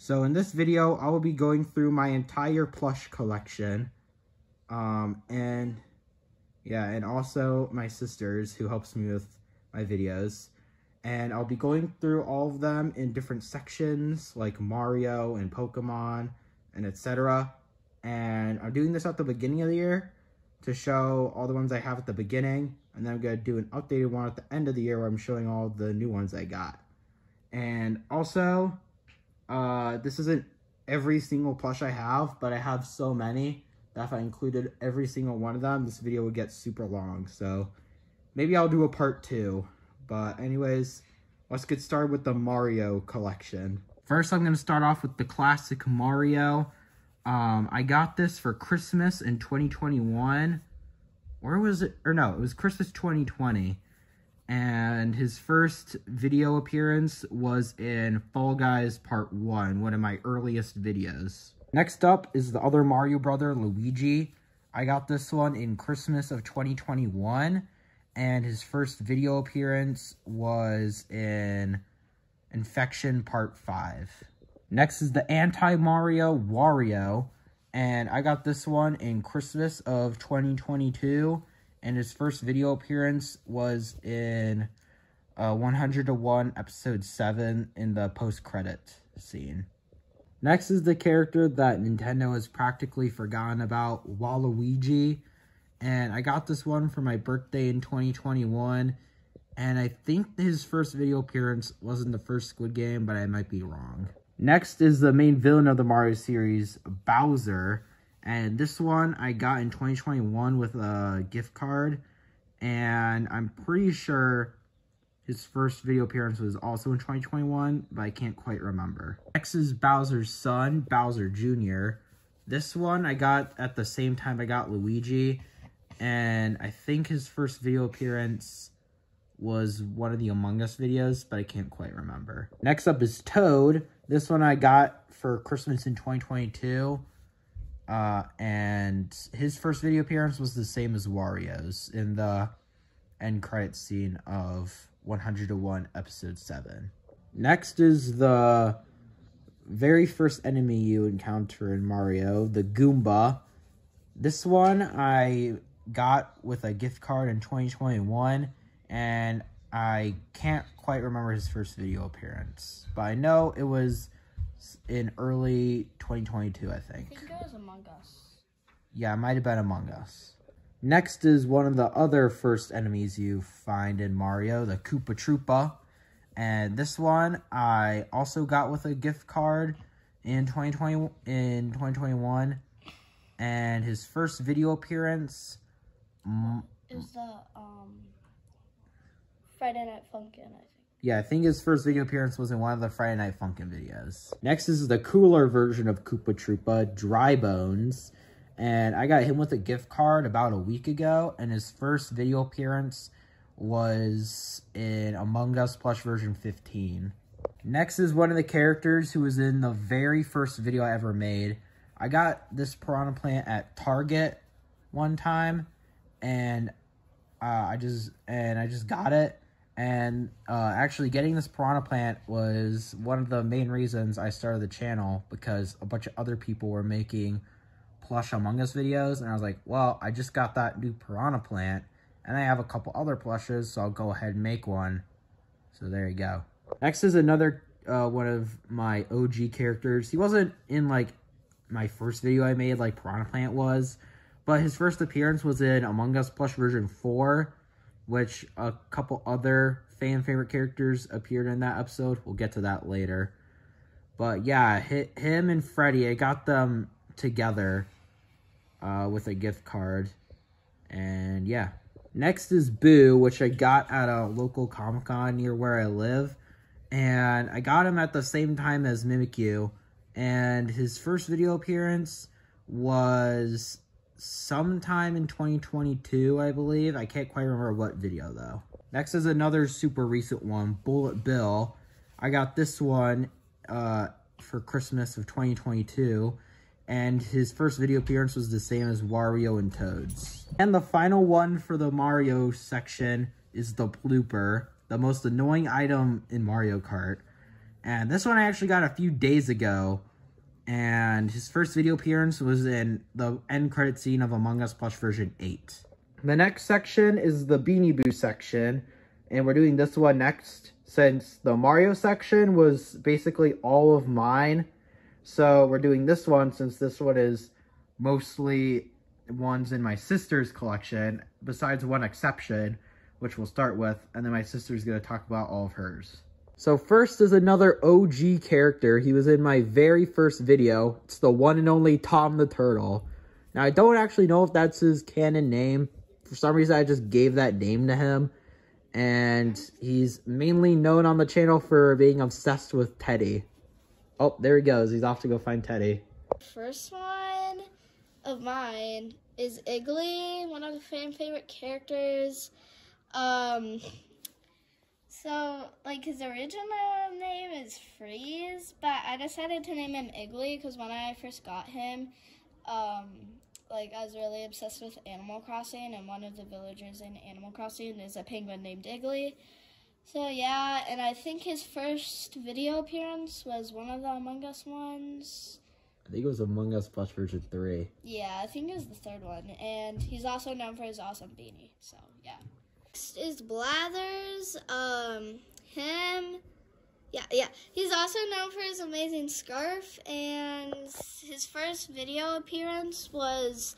So in this video, I will be going through my entire plush collection. And also my sister's, who helps me with my videos. And I'll be going through all of them in different sections, like Mario and Pokemon and etc. And I'm doing this at the beginning of the year to show all the ones I have at the beginning. And then I'm going to do an updated one at the end of the year where I'm showing all the new ones I got. And also, this isn't every single plush I have, but I have so many that if I included every single one of them, this video would get super long. So maybe I'll do a part 2. But anyways, let's get started with the Mario collection. First, I'm going to start off with the classic Mario. I got this for Christmas in 2021. Or was it? Or no, it was Christmas 2020. And his first video appearance was in Fall Guys Part 1, one of my earliest videos. Next up is the other Mario brother, Luigi. I got this one in Christmas of 2021, and his first video appearance was in Infection Part 5. Next is the anti-Mario Wario, and I got this one in Christmas of 2022. And his first video appearance was in 100-to-1 episode 7 in the post-credit scene. Next is the character that Nintendo has practically forgotten about, Waluigi. And I got this one for my birthday in 2021. And I think his first video appearance was in the first Squid Game, but I might be wrong. Next is the main villain of the Mario series, Bowser. And this one I got in 2021 with a gift card. And I'm pretty sure his first video appearance was also in 2021, but I can't quite remember. Next is Bowser's son, Bowser Jr. This one I got at the same time I got Luigi. And I think his first video appearance was one of the Among Us videos, but I can't quite remember. Next up is Toad. This one I got for Christmas in 2022. And his first video appearance was the same as Wario's in the end credit scene of 100-to-1 episode 7. Next is the very first enemy you encounter in Mario, the Goomba. This one I got with a gift card in 2021, and I can't quite remember his first video appearance, but I know it was in early 2022, I think. I think it was Among Us. Yeah, it might have been Among Us. Next is one of the other first enemies you find in Mario, the Koopa Troopa. And this one I also got with a gift card in 2021. And his first video appearance is the Friday Night Funkin', I think. Yeah, I think his first video appearance was in one of the Friday Night Funkin' videos. Next is the cooler version of Koopa Troopa, Dry Bones. And I got him with a gift card about a week ago. And his first video appearance was in Among Us Plush version 15. Next is one of the characters who was in the very first video I ever made. I got this piranha plant at Target one time. And I just got it. And actually getting this piranha plant was one of the main reasons I started the channel, because a bunch of other people were making plush Among Us videos, and I was like, well, I just got that new piranha plant, and I have a couple other plushes, so I'll go ahead and make one. So there you go. Next is another one of my OG characters. He wasn't in like my first video I made like piranha plant was, but his first appearance was in Among Us Plush version 4, which a couple other fan favorite characters appeared in that episode. We'll get to that later. But yeah, him and Freddy, I got them together with a gift card. And yeah. Next is Boo, which I got at a local Comic-Con near where I live. And I got him at the same time as Mimikyu. And his first video appearance was sometime in 2022, I believe. I can't quite remember what video, though. Next is another super recent one, Bullet Bill. I got this one for Christmas of 2022. And his first video appearance was the same as Wario and Toad's. And the final one for the Mario section is the blooper, the most annoying item in Mario Kart. And this one I actually got a few days ago. And his first video appearance was in the end credit scene of Among Us Plush version 8. The next section is the Beanie Boo section. And we're doing this one next, since the Mario section was basically all of mine. So we're doing this one since this one is mostly ones in my sister's collection, besides one exception, which we'll start with, and then my sister's going to talk about all of hers. So first is another OG character. He was in my very first video. It's the one and only Tom the Turtle. Now, I don't actually know if that's his canon name. For some reason, I just gave that name to him. And he's mainly known on the channel for being obsessed with Teddy. Oh, there he goes. He's off to go find Teddy. First one of mine is Iggly, one of the favorite characters. So, like, his original name is Freeze, but I decided to name him Iggly because when I first got him, like, I was really obsessed with Animal Crossing, and one of the villagers in Animal Crossing is a penguin named Iggly. So, yeah, and I think his first video appearance was one of the Among Us ones. I think it was Among Us Plush version 3. Yeah, I think it was the third one, and he's also known for his awesome beanie, so, yeah. Next is Blathers, he's also known for his amazing scarf, and his first video appearance was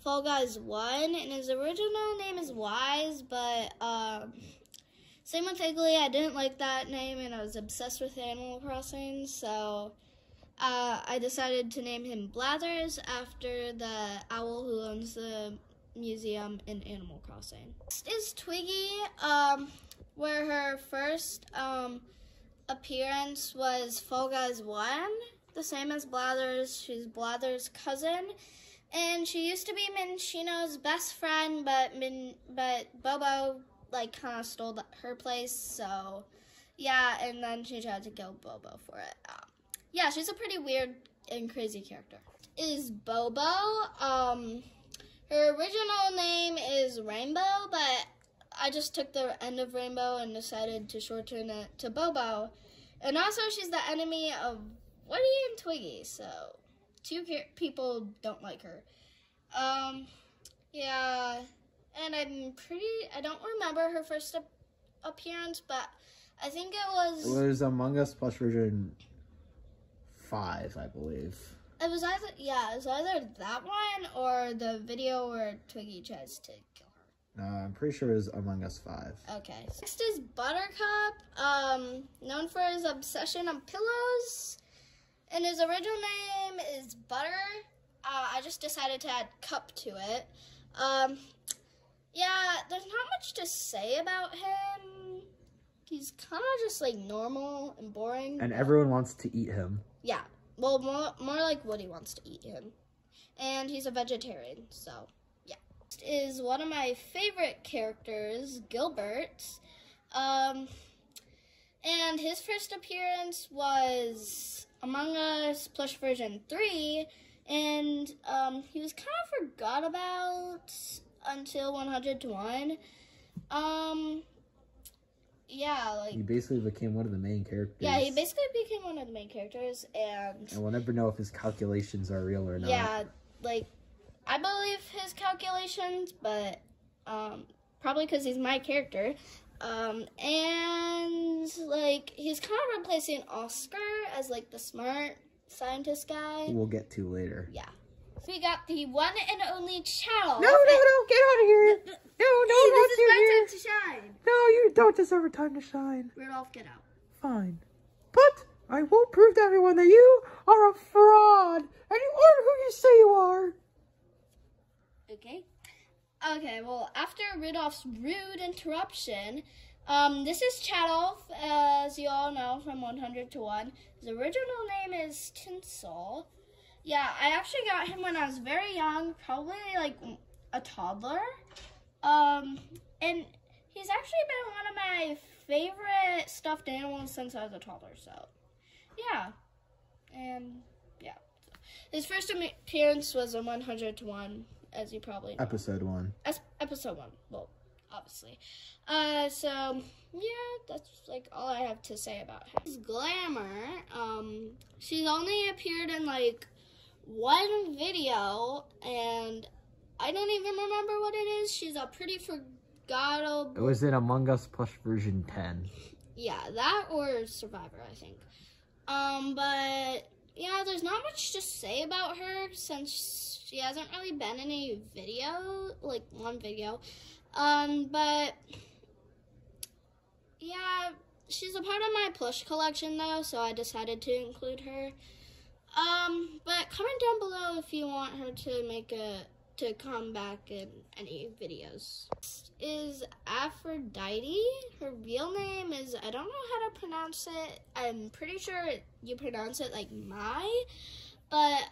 Fall Guys 1, and his original name is Wise, but, same with Iggly. I didn't like that name, and I was obsessed with Animal Crossing, so, I decided to name him Blathers after the owl who owns the museum in Animal Crossing. Next is Twiggy, where her first appearance was Fall Guys 1, the same as Blathers. She's Blathers' cousin, and she used to be Minchino's best friend, but Bobo like kind of stole her place. So yeah, and then she tried to kill Bobo for it. Yeah, she's a pretty weird and crazy character. Is Bobo. Her original name is Rainbow, but I just took the end of Rainbow and decided to shorten it to Bobo. And also, she's the enemy of Woody and Twiggy, so two people don't like her. Yeah, and I don't remember her first appearance, but I think it was Among Us Plush version 5, I believe. It was either that one or the video where Twiggy tries to kill her. No, I'm pretty sure it was Among Us 5. Okay. Next is Buttercup, known for his obsession on pillows. And his original name is Butter. I just decided to add cup to it. Yeah, there's not much to say about him. He's kind of just like normal and boring. And everyone wants to eat him. Yeah. Well, more like Woody wants to eat him. And he's a vegetarian, so, yeah. Next is one of my favorite characters, Gilbert. And his first appearance was Among Us Plush version 3. And he was kind of forgot about until 100 to 1. Yeah, like... He basically became one of the main characters. Yeah, he basically became one of the main characters, and we'll never know if his calculations are real or not. Yeah, like, I believe his calculations, but, probably because he's my character. And, like, he's kind of replacing Oscar as, like, the smart scientist guy. We'll get to later. Yeah. So we got the one and only Channel. No, get out of here. No, this is my time to shine. No, you don't deserve a time to shine. Rudolph, get out. Fine. But I will prove to everyone that you are a fraud. And you aren't who you say you are. Okay. Okay, well, after Rudolph's rude interruption, this is Chadolph, as you all know, from 100 to 1. His original name is Tinsel. Yeah, I actually got him when I was very young, probably like a toddler. And he's actually been one of my favorite stuffed animals since I was a toddler, so yeah. And yeah. His first appearance was on 100 to 1, as you probably know. Episode 1. Episode 1. Well, obviously. So yeah, that's like all I have to say about her. Glamour. She's only appeared in like one video, and I don't even remember what it is. She's a pretty forgettable. It was in Among Us Plush version 10. Yeah, that or Survivor, I think. But yeah, there's not much to say about her since she hasn't really been in any video, like one video. But yeah, she's a part of my plush collection though, so I decided to include her. But comment down below if you want her to come back in any videos. This is Aphrodite. Her real name is, I don't know how to pronounce it. I'm pretty sure you pronounce it like Mai. But,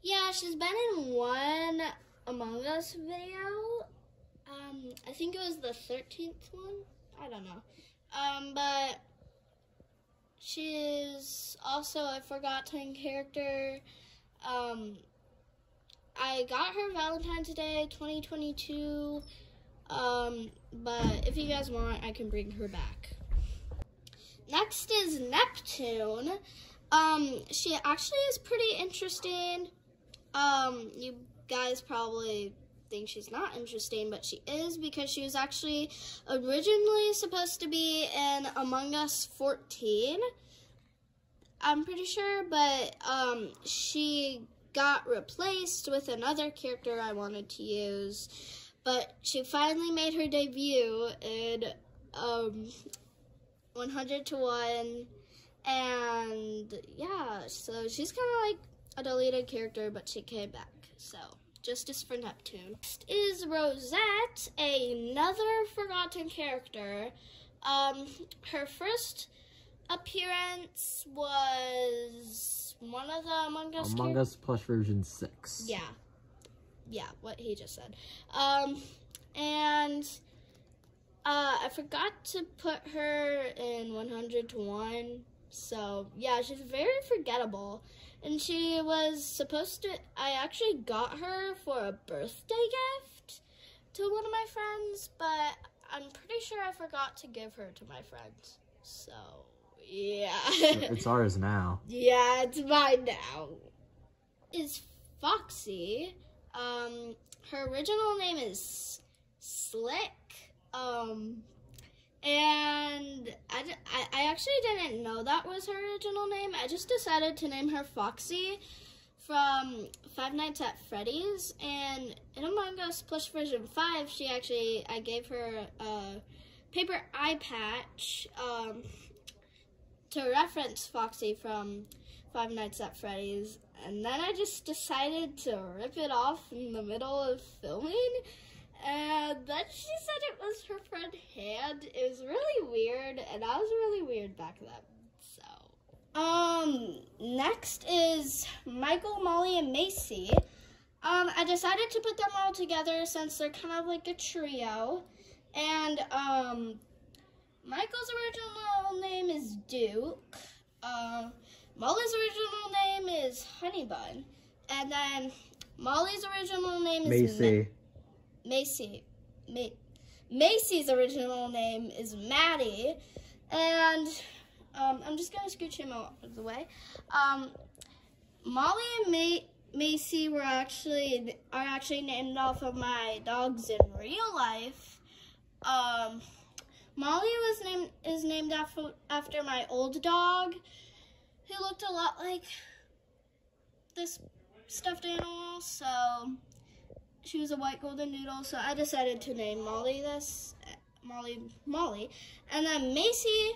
yeah, she's been in one Among Us video. I think it was the 13th one. I don't know. But she's also a forgotten character. I got her Valentine's Day 2022, but if you guys want, I can bring her back. Next is Neptune. She actually is pretty interesting. You guys probably think she's not interesting, but she is, because she was actually originally supposed to be in Among Us 14. I'm pretty sure, but she got replaced with another character I wanted to use, but she finally made her debut in 100 to 1, and yeah, so she's kind of like a deleted character, but she came back, so justice for Neptune. Next is Rosette, another forgotten character. Her first appearance was one of the Among Us Plush version 6. Yeah, what he just said. And I forgot to put her in 100 to 1. So yeah, she's very forgettable. And she was supposed to, I actually got her for a birthday gift to one of my friends, but I'm pretty sure I forgot to give her to my friends. So yeah. It's ours now. Yeah, it's mine now. Is Foxy. Her original name is Slick. And I actually didn't know that was her original name. I just decided to name her Foxy from Five Nights at Freddy's. And in Among Us Plush version 5, I gave her a paper eye patch to reference Foxy from Five Nights at Freddy's. And then I just decided to rip it off in the middle of filming. And then she said it was her friend hand. It was really weird, and I was really weird back then. So, next is Michael, Molly, and Macy. I decided to put them all together since they're kind of like a trio. And, Michael's original name is Duke. Molly's original name is Honeybun. And then Molly's original name is Macy. Macy's original name is Maddie, and I'm just gonna scooch him out of the way. Molly and Macy are actually named off of my dogs in real life. Molly is named after my old dog, who looked a lot like this stuffed animal, so she was a white golden doodle, so I decided to name Molly Molly. And then Macy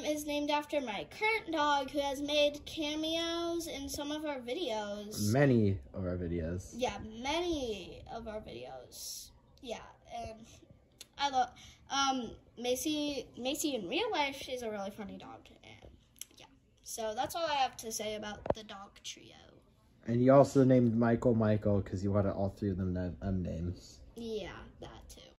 is named after my current dog, who has made cameos in some of our videos. Many of our videos. Yeah, many of our videos. Yeah, and I love Macy in real life. She's a really funny dog, and yeah. So that's all I have to say about the dog trio. And you also named Michael because you wanted all three of them to have names. Yeah, that too.